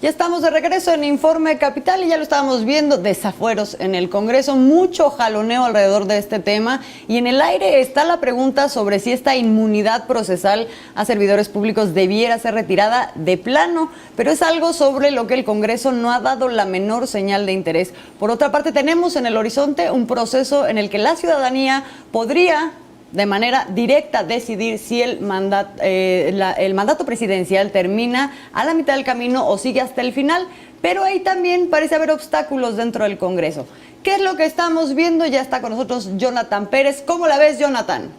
Ya estamos de regreso en Informe Capital y ya lo estábamos viendo, desafueros en el Congreso, mucho jaloneo alrededor de este tema y en el aire está la pregunta sobre si esta inmunidad procesal a servidores públicos debiera ser retirada de plano, pero es algo sobre lo que el Congreso no ha dado la menor señal de interés. Por otra parte, tenemos en el horizonte un proceso en el que la ciudadanía podría de manera directa decidir si el mandato presidencial termina a la mitad del camino o sigue hasta el final, pero ahí también parece haber obstáculos dentro del Congreso. ¿Qué es lo que estamos viendo? Ya está con nosotros Jonathan Pérez. ¿Cómo la ves, Jonathan?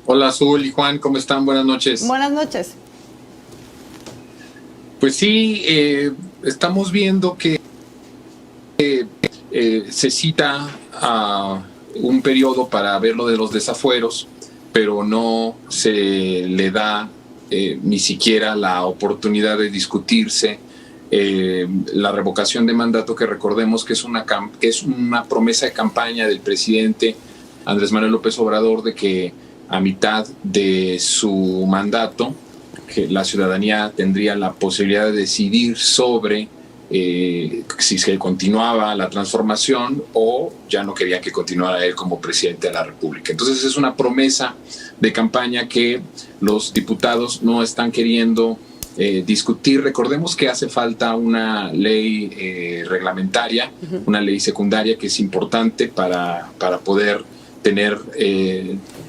Hola, Azul y Juan, ¿cómo están? Buenas noches. Buenas noches. Pues sí, estamos viendo que se cita a un periodo para ver lo de los desafueros, pero no se le da ni siquiera la oportunidad de discutirse la revocación de mandato, que recordemos que es una promesa de campaña del presidente Andrés Manuel López Obrador de que a mitad de su mandato que la ciudadanía tendría la posibilidad de decidir sobre si se continuaba la transformación o ya no quería que continuara él como presidente de la República. Entonces es una promesa de campaña que los diputados no están queriendo discutir. Recordemos que hace falta una ley reglamentaria, una ley secundaria que es importante para poder tener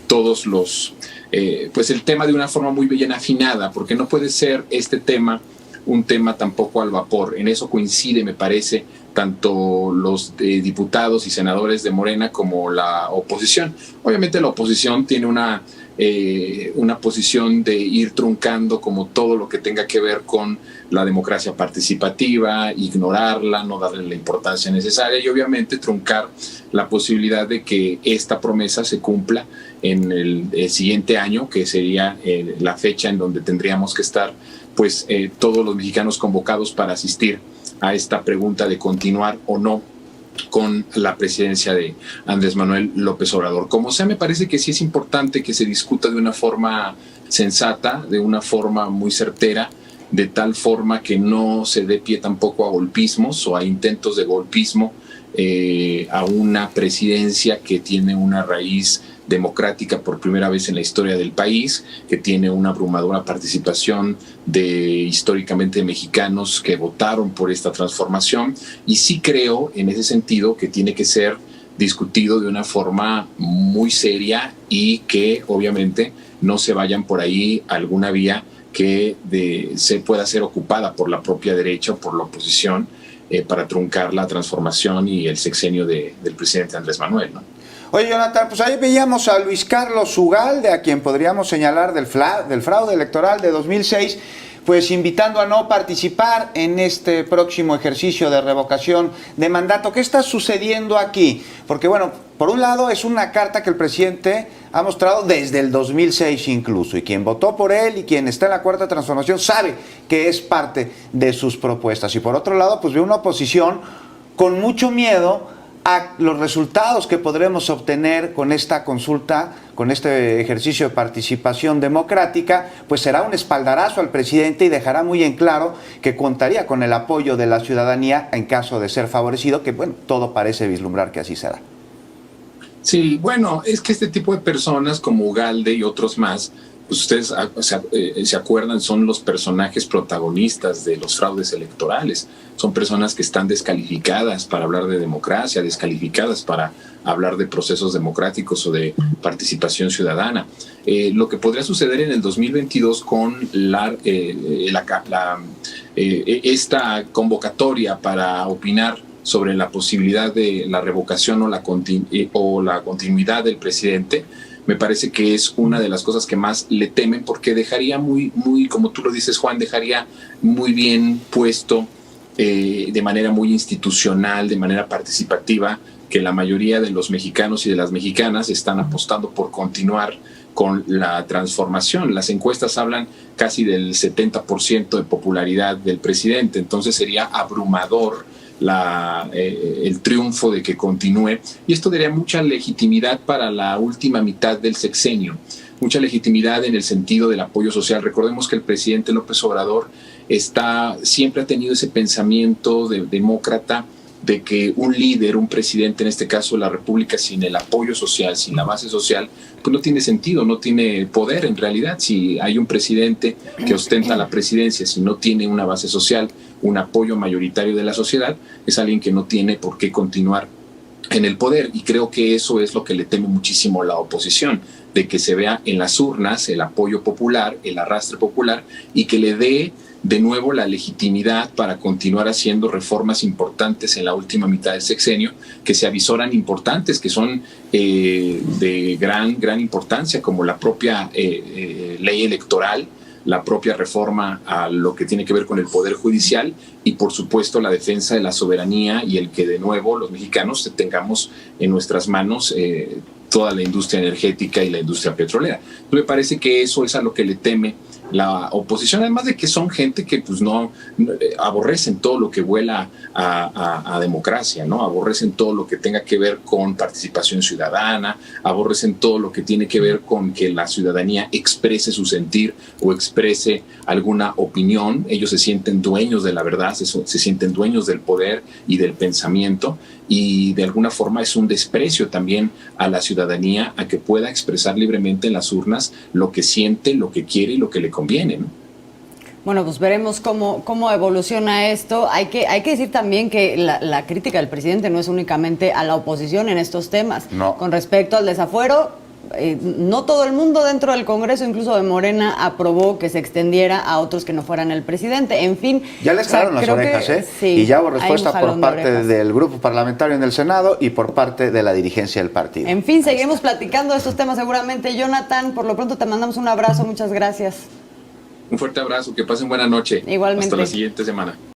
todos los, pues el tema de una forma muy bien afinada, porque no puede ser este tema un tema tampoco al vapor. En eso coincide, me parece, tanto los diputados y senadores de Morena como la oposición. Obviamente la oposición tiene una posición de ir truncando como todo lo que tenga que ver con la democracia participativa, ignorarla, no darle la importancia necesaria y obviamente truncar la posibilidad de que esta promesa se cumpla en el siguiente año, que sería la fecha en donde tendríamos que estar pues todos los mexicanos convocados para asistir a esta pregunta de continuar o no con la presidencia de Andrés Manuel López Obrador. Como sea, me parece que sí es importante que se discuta de una forma sensata, de una forma muy certera, de tal forma que no se dé pie tampoco a golpismos o a intentos de golpismo a una presidencia que tiene una raíz democrática por primera vez en la historia del país, que tiene una abrumadora participación de históricamente mexicanos que votaron por esta transformación, y sí creo en ese sentido que tiene que ser discutido de una forma muy seria y que obviamente no se vayan por ahí a alguna vía que se pueda ser ocupada por la propia derecha o por la oposición para truncar la transformación y el sexenio del presidente Andrés Manuel, ¿no? Oye, Jonathan, pues ahí veíamos a Luis Carlos Ugalde, a quien podríamos señalar del fraude electoral de 2006, pues invitando a no participar en este próximo ejercicio de revocación de mandato. ¿Qué está sucediendo aquí? Porque, bueno, por un lado es una carta que el presidente ha mostrado desde el 2006 incluso, y quien votó por él y quien está en la Cuarta Transformación sabe que es parte de sus propuestas. Y por otro lado, pues ve una oposición con mucho miedo a los resultados que podremos obtener con esta consulta, con este ejercicio de participación democrática, pues será un espaldarazo al presidente y dejará muy en claro que contaría con el apoyo de la ciudadanía en caso de ser favorecido, que bueno, todo parece vislumbrar que así será. Sí, bueno, es que este tipo de personas como Ugalde y otros más, pues ustedes se acuerdan, son los personajes protagonistas de los fraudes electorales. Son personas que están descalificadas para hablar de democracia, descalificadas para hablar de procesos democráticos o de participación ciudadana. Lo que podría suceder en el 2022 con esta convocatoria para opinar sobre la posibilidad de la revocación o la continuidad del presidente, me parece que es una de las cosas que más le temen, porque dejaría muy, como tú lo dices, Juan, dejaría muy bien puesto de manera muy institucional, de manera participativa, que la mayoría de los mexicanos y de las mexicanas están apostando por continuar con la transformación. Las encuestas hablan casi del 70% de popularidad del presidente, entonces sería abrumador el triunfo de que continúe, y esto daría mucha legitimidad para la última mitad del sexenio, mucha legitimidad en el sentido del apoyo social. Recordemos que el presidente López Obrador siempre ha tenido ese pensamiento demócrata de que un líder, un presidente, en este caso de la República, sin el apoyo social, sin la base social, pues no tiene sentido, no tiene poder en realidad. Si hay un presidente que ostenta la presidencia, si no tiene una base social, un apoyo mayoritario de la sociedad, es alguien que no tiene por qué continuar en el poder. Y creo que eso es lo que le teme muchísimo la oposición, de que se vea en las urnas el apoyo popular, el arrastre popular, y que le dé de nuevo la legitimidad para continuar haciendo reformas importantes en la última mitad del sexenio, que se avisoran importantes, que son de gran importancia, como la propia ley electoral, la propia reforma a lo que tiene que ver con el Poder Judicial y, por supuesto, la defensa de la soberanía y el que, de nuevo, los mexicanos tengamos en nuestras manos toda la industria energética y la industria petrolera. Me parece que eso es a lo que le teme la oposición, además de que son gente que pues no aborrecen todo lo que vuela a democracia, ¿no? Aborrecen todo lo que tenga que ver con participación ciudadana, aborrecen todo lo que tiene que ver con que la ciudadanía exprese su sentir o exprese alguna opinión. Ellos se sienten dueños de la verdad, se sienten dueños del poder y del pensamiento, y de alguna forma es un desprecio también a la ciudadanía a que pueda expresar libremente en las urnas lo que siente, lo que quiere y lo que le conviene, ¿no? Bueno, pues veremos cómo evoluciona esto. Hay que decir también que la crítica del presidente no es únicamente a la oposición en estos temas. No. Con respecto al desafuero, no todo el mundo dentro del Congreso, incluso de Morena, aprobó que se extendiera a otros que no fueran el presidente. En fin. Ya les jalaron las orejas, sí, y ya hubo respuesta hay un por parte del grupo parlamentario en el Senado y por parte de la dirigencia del partido. En fin, seguiremos platicando de estos temas seguramente. Jonathan, por lo pronto te mandamos un abrazo. Muchas gracias. Un fuerte abrazo, que pasen buena noche. Igualmente. Hasta la siguiente semana.